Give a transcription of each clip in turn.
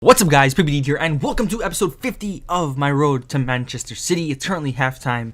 What's up guys, PPD here, and welcome to episode 50 of my road to Manchester City. It's currently halftime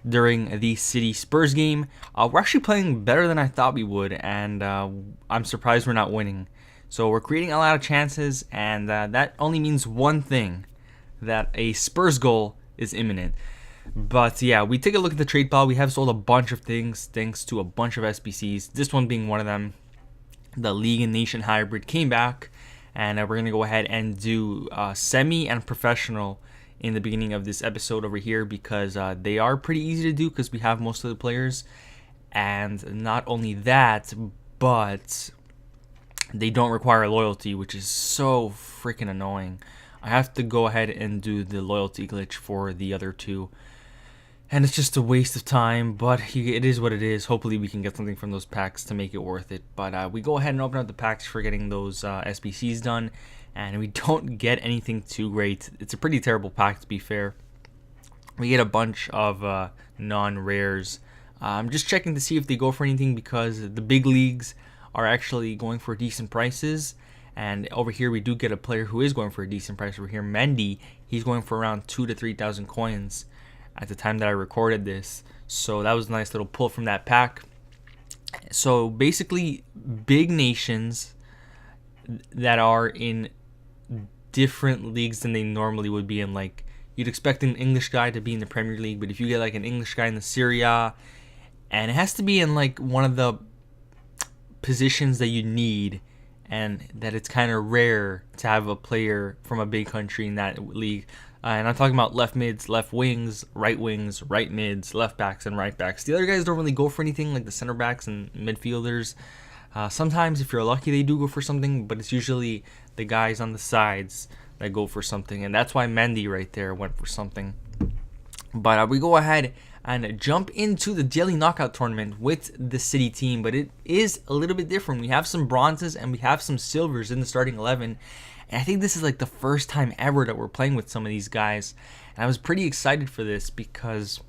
during the City Spurs game. We're actually playing better than I thought we would, and I'm surprised we're not winning. So we're creating a lot of chances, and that only means one thing, that a Spurs goal is imminent. But yeah, we take a look at the trade pile. We have sold a bunch of things thanks to a bunch of SBCs, this one being one of them. The League and Nation hybrid came back. And we're going to go ahead and do semi and professional in the beginning of this episode over here because they are pretty easy to do because we have most of the players. And not only that, but they don't require loyalty, which is so freaking annoying. I have to go ahead and do the loyalty glitch for the other two. And it's just a waste of time, but it is what it is. Hopefully we can get something from those packs to make it worth it. But we go ahead and open up the packs for getting those SBCs done. And we don't get anything too great. It's a pretty terrible pack, to be fair. We get a bunch of non-rares. I'm just checking to see if they go for anything because the big leagues are actually going for decent prices. And over here we do get a player who is going for a decent price. Over here, Mendy, he's going for around 2,000 to 3,000 coins at the time that I recorded this. So that was a nice little pull from that pack. So basically big nations that are in different leagues than they normally would be in. Like you'd expect an English guy to be in the Premier League, but if you get like an English guy in the Serie A, and it has to be in like one of the positions that you need, and that it's kind of rare to have a player from a big country in that league. And I'm talking about left mids, left wings, right mids, left backs, and right backs. The other guys don't really go for anything, like the center backs and midfielders. Sometimes, if you're lucky, they do go for something, but it's usually the guys on the sides that go for something. And that's why Mendy right there went for something. But we go ahead and jump into the daily knockout tournament with the City team. But it is a little bit different. We have some bronzes and we have some silvers in the starting 11. And I think this is like the first time ever that we're playing with some of these guys. And I was pretty excited for this because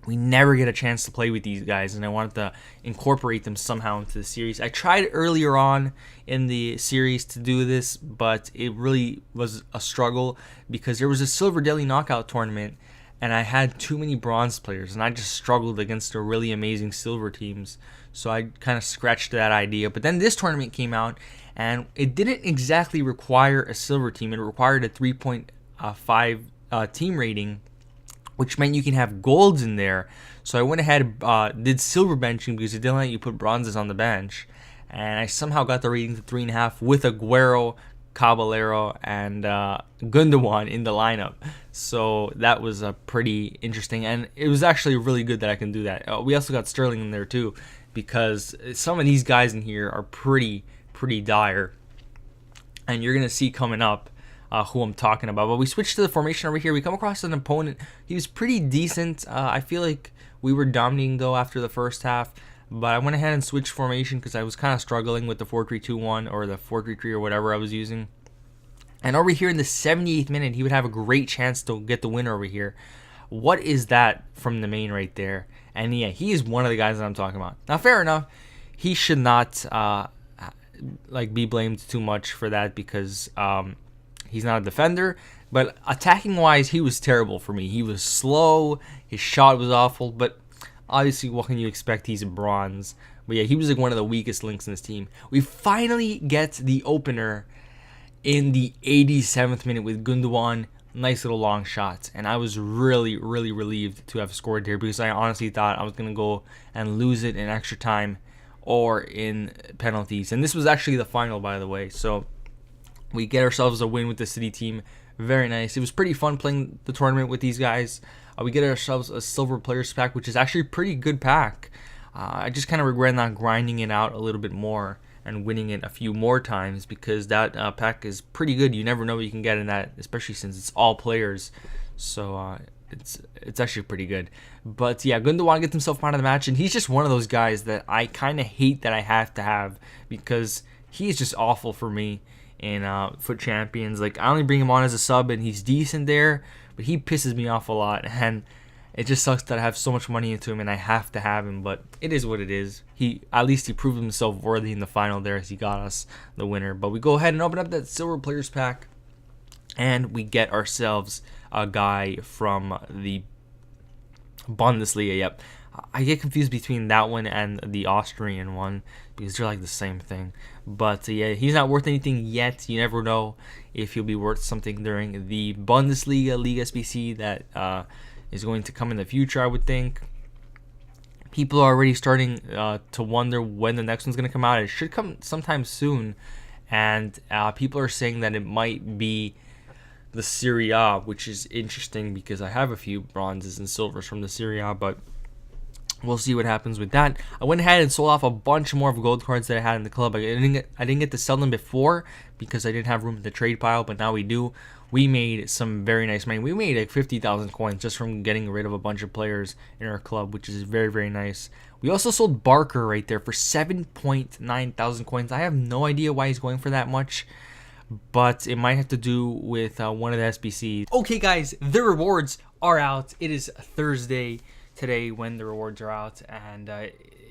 we never get a chance to play with these guys. And I wanted to incorporate them somehow into the series. I tried earlier on in the series to do this, but it really was a struggle because there was a silver daily knockout tournament. And I had too many bronze players. And I just struggled against the really amazing silver teams. So I kind of scratched that idea. But then this tournament came out. And it didn't exactly require a silver team. It required a 3.5 team rating, which meant you can have golds in there. So I went ahead and did silver benching because it didn't let you put bronzes on the bench. And I somehow got the rating to 3.5 with Aguero, Caballero, and Gundogan in the lineup. So that was pretty interesting. And it was actually really good that I can do that. We also got Sterling in there too because some of these guys in here are pretty dire, and you're gonna see coming up who I'm talking about. But we switched to the formation over here. We come across an opponent. He was pretty decent. I feel like we were dominating though after the first half, but I went ahead and switched formation because I was kind of struggling with the 4-3-2-1 or the 4-3-3 or whatever I was using. And over here in the 78th minute, he would have a great chance to get the winner over here. What is that from the main right there? And yeah, he is one of the guys that I'm talking about. Now, fair enough, he should not be blamed too much for that because he's not a defender, but attacking wise he was terrible for me. He was slow, his shot was awful, but obviously what can you expect, he's a bronze. But yeah, he was like one of the weakest links in this team. We finally get the opener in the 87th minute with Gundogan. Nice little long shot, and I was really relieved to have scored there because I honestly thought I was gonna go and lose it in extra time or in penalties. And this was actually the final, by the way. So we get ourselves a win with the City team. Very nice. It was pretty fun playing the tournament with these guys. We get ourselves a silver players pack, which is actually a pretty good pack. I just kind of regret not grinding it out a little bit more and winning it a few more times because that pack is pretty good. You never know what you can get in that, especially since it's all players. So it's actually pretty good. But yeah, Gundogan gets himself out of the match, and he's just one of those guys that I kind of hate that I have to have because he is just awful for me in Fut Champions. Like, I only bring him on as a sub, and he's decent there, but he pisses me off a lot, and it just sucks that I have so much money into him and I have to have him, but it is what it is. At least he proved himself worthy in the final there as he got us the winner. But we go ahead and open up that silver players pack. and we get ourselves a guy from the Bundesliga. Yep, I get confused between that one and the Austrian one because they're like the same thing. But yeah, he's not worth anything yet. You never know if he'll be worth something during the Bundesliga, Liga SBC that is going to come in the future, I would think. People are already starting to wonder when the next one's going to come out. It should come sometime soon. And people are saying that it might be the Serie A, which is interesting because I have a few bronzes and silvers from the Serie A, but we'll see what happens with that. I went ahead and sold off a bunch more of gold cards that I had in the club. I didn't get to sell them before because I didn't have room in the trade pile, but now we do. We made some very nice money. We made like 50,000 coins just from getting rid of a bunch of players in our club, which is very, very nice. We also sold Barker right there for 7.9 thousand coins. I have no idea why he's going for that much, but it might have to do with one of the SBCs. Okay, guys, the rewards are out. It is Thursday today when the rewards are out, and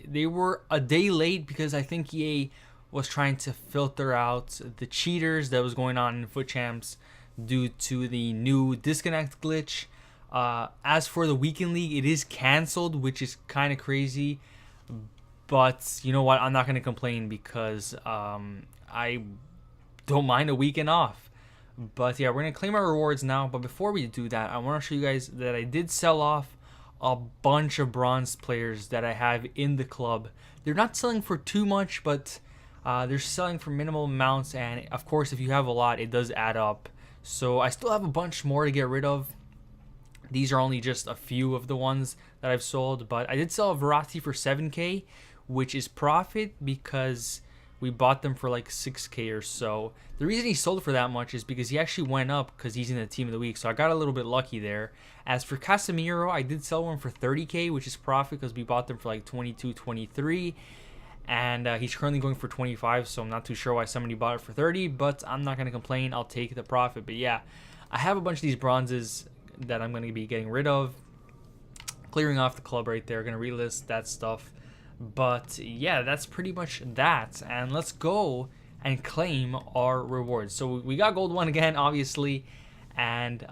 they were a day late because I think EA was trying to filter out the cheaters that was going on in Fut Champs due to the new disconnect glitch. As for the weekend league, it is canceled, which is kind of crazy, but you know what, I'm not going to complain because I don't mind a weekend off. But yeah, we're going to claim our rewards now, but before we do that, I want to show you guys that I did sell off a bunch of bronze players that I have in the club. They're not selling for too much, but they're selling for minimal amounts, and of course if you have a lot, it does add up. So I still have a bunch more to get rid of. These are only just a few of the ones that I've sold, but I did sell a Verratti for 7k, which is profit because we bought them for like 6k or so. The reason he sold for that much is because he actually went up because he's in the team of the week, so I got a little bit lucky there. As for Casemiro, I did sell one for 30k, which is profit because we bought them for like 22, 23, and he's currently going for 25, so I'm not too sure why somebody bought it for 30, but I'm not going to complain. I'll take the profit. But yeah, I have a bunch of these bronzes that I'm going to be getting rid of, clearing off the club right there. Going to relist that stuff. But yeah, that's pretty much that, and let's go and claim our rewards. So we got gold 1 again, obviously, and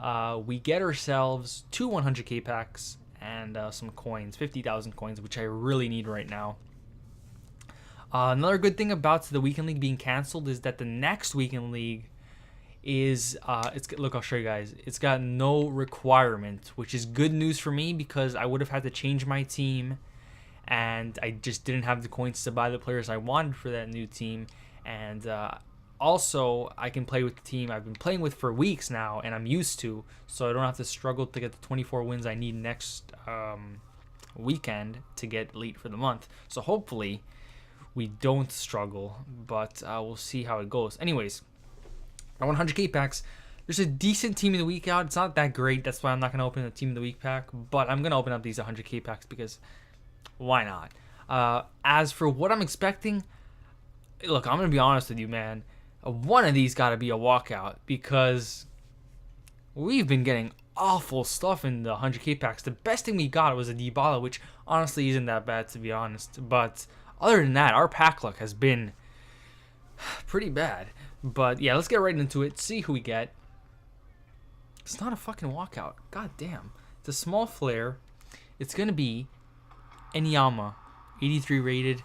we get ourselves 2 100k packs and some coins, 50,000 coins, which I really need right now. Another good thing about the weekend league being canceled is that the next weekend league is look, I'll show you guys. It's got no requirement, which is good news for me because I would have had to change my team, and I just didn't have the coins to buy the players I wanted for that new team. And also, I can play with the team I've been playing with for weeks now, and I'm used to, so I don't have to struggle to get the 24 wins I need next weekend to get elite for the month. So hopefully we don't struggle, but we'll see how it goes. Anyways, our 100k packs. There's a decent team of the week out. It's not that great. That's why I'm not going to open the team of the week pack, but I'm going to open up these 100k packs because why not? As for what I'm expecting, look, I'm going to be honest with you, man. One of these got to be a walkout because we've been getting awful stuff in the 100k packs. The best thing we got was a Dybala, which honestly isn't that bad, to be honest. But other than that, our pack luck has been pretty bad. But yeah, let's get right into it. See who we get. It's not a fucking walkout. God damn. It's a small flare. It's going to be Enyama, 83 rated.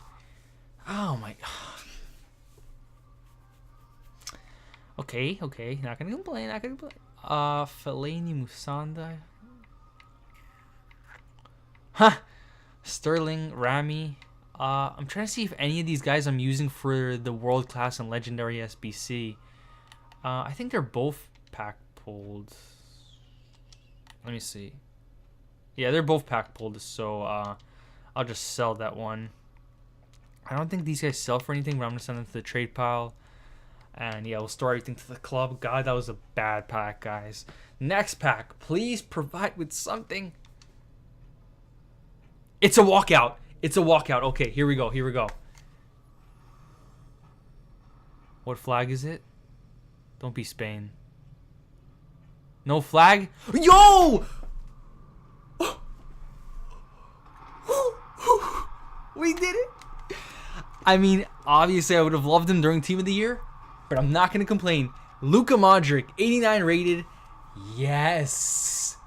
Oh my god. Okay. Not going to complain. Fellaini Musanda. Huh. Sterling, Rami. I'm trying to see if any of these guys I'm using for the World Class and Legendary SBC. I think they're both pack pulled. Let me see. Yeah, they're both pack pulled, so I'll just sell that one. I don't think these guys sell for anything, but I'm going to send them to the trade pile. And yeah, we'll store everything to the club. God, that was a bad pack, guys. Next pack, please provide with something. It's a walkout. It's a walkout. Okay, here we go. What flag is it? Don't be Spain. No flag? Yo! We did it! I mean, obviously I would have loved him during Team of the Year, but I'm not going to complain. Luka Modric, 89 rated. Yes.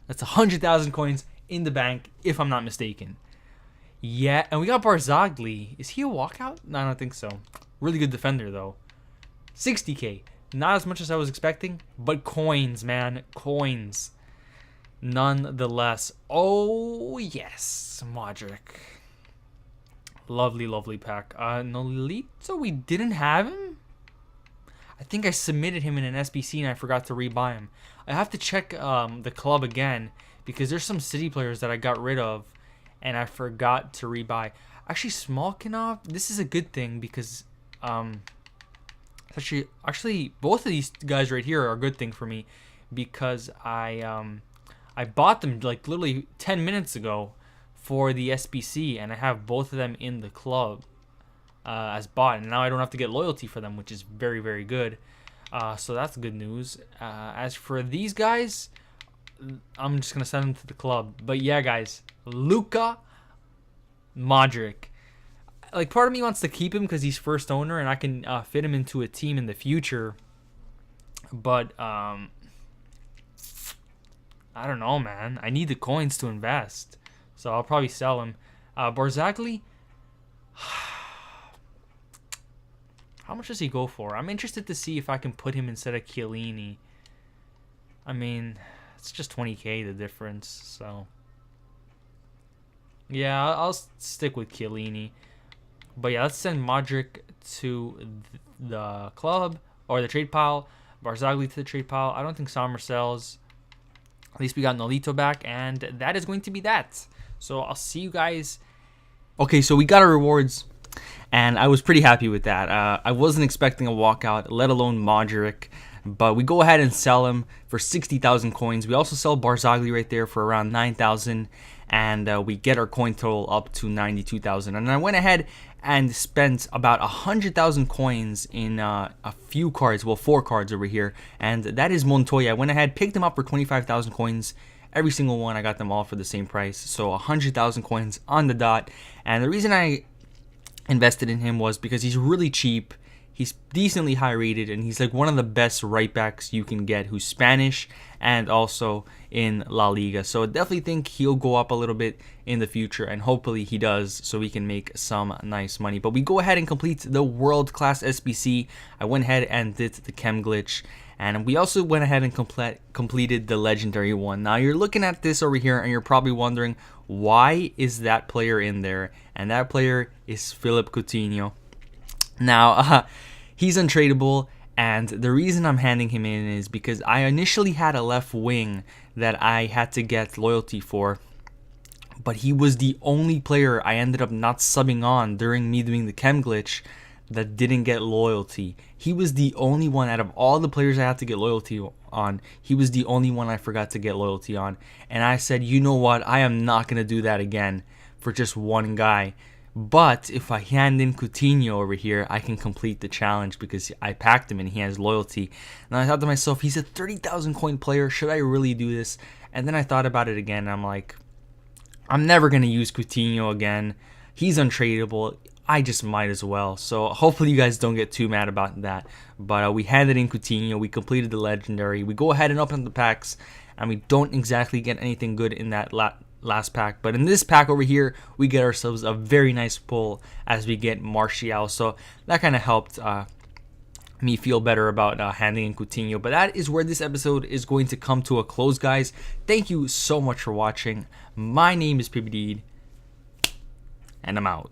That's 100,000 coins in the bank, if I'm not mistaken. Yeah, and we got Barzagli. Is he a walkout? No, I don't think so. Really good defender, though. 60k. Not as much as I was expecting, but coins, man. Coins. Nonetheless. Oh, yes. Modric. Lovely, lovely pack. Nolito, we didn't have him? I think I submitted him in an SBC and I forgot to rebuy him. I have to check the club again because there's some City players that I got rid of and I forgot to rebuy. Actually, Smolkinov, this is a good thing because actually both of these guys right here are a good thing for me because I bought them like literally 10 minutes ago for the SBC and I have both of them in the club as bought, and now I don't have to get loyalty for them, which is very, very good. So that's good news. As for these guys, I'm just gonna send them to the club. But yeah, guys, Luka Modric. Like, part of me wants to keep him because he's first owner and I can fit him into a team in the future. But I don't know, man. I need the coins to invest, so I'll probably sell him. Barzagli. How much does he go for? I'm interested to see if I can put him instead of Chiellini. I mean, it's just 20k the difference, so yeah, I'll stick with Chiellini. But yeah, let's send Modric to the club or the trade pile. Barzagli to the trade pile. I don't think Sommer sells. At least we got Nolito back, and that is going to be that. So I'll see you guys. Okay, so we got our rewards. And I was pretty happy with that. I wasn't expecting a walkout, let alone Modric. But we go ahead and sell him for 60,000 coins. We also sell Barzagli right there for around 9,000. And we get our coin total up to 92,000. And I went ahead and spent about 100,000 coins in a few cards. Well, 4 cards over here. And that is Montoya. I went ahead, picked them up for 25,000 coins. Every single one, I got them all for the same price. So 100,000 coins on the dot. And the reason I invested in him was because he's really cheap, he's decently high rated, and he's like one of the best right backs you can get who's Spanish and also in La Liga. So I definitely think he'll go up a little bit in the future, and hopefully he does, so we can make some nice money. But we go ahead and complete the world class SBC. I went ahead and did the chem glitch, and we also went ahead and completed the legendary one. Now you're looking at this over here and you're probably wondering, why is that player in there? And that player is Philippe Coutinho. Now, he's untradeable, and the reason I'm handing him in is because I initially had a left wing that I had to get loyalty for, but he was the only player I ended up not subbing on during me doing the chem glitch that didn't get loyalty. He was the only one out of all the players I had to get loyalty on. He was the only one I forgot to get loyalty on. And I said, you know what? I am not going to do that again for just one guy. But if I hand in Coutinho over here, I can complete the challenge because I packed him and he has loyalty. And I thought to myself, he's a 30,000 coin player. Should I really do this? And then I thought about it again. And I'm like, I'm never going to use Coutinho again. He's untradeable. I just might as well. So hopefully you guys don't get too mad about that. But we handed in Coutinho. We completed the legendary. We go ahead and open the packs. And we don't exactly get anything good in that last pack. But in this pack over here, we get ourselves a very nice pull as we get Martial. So that kind of helped me feel better about handing in Coutinho. But that is where this episode is going to come to a close, guys. Thank you so much for watching. My name is PBD, and I'm out.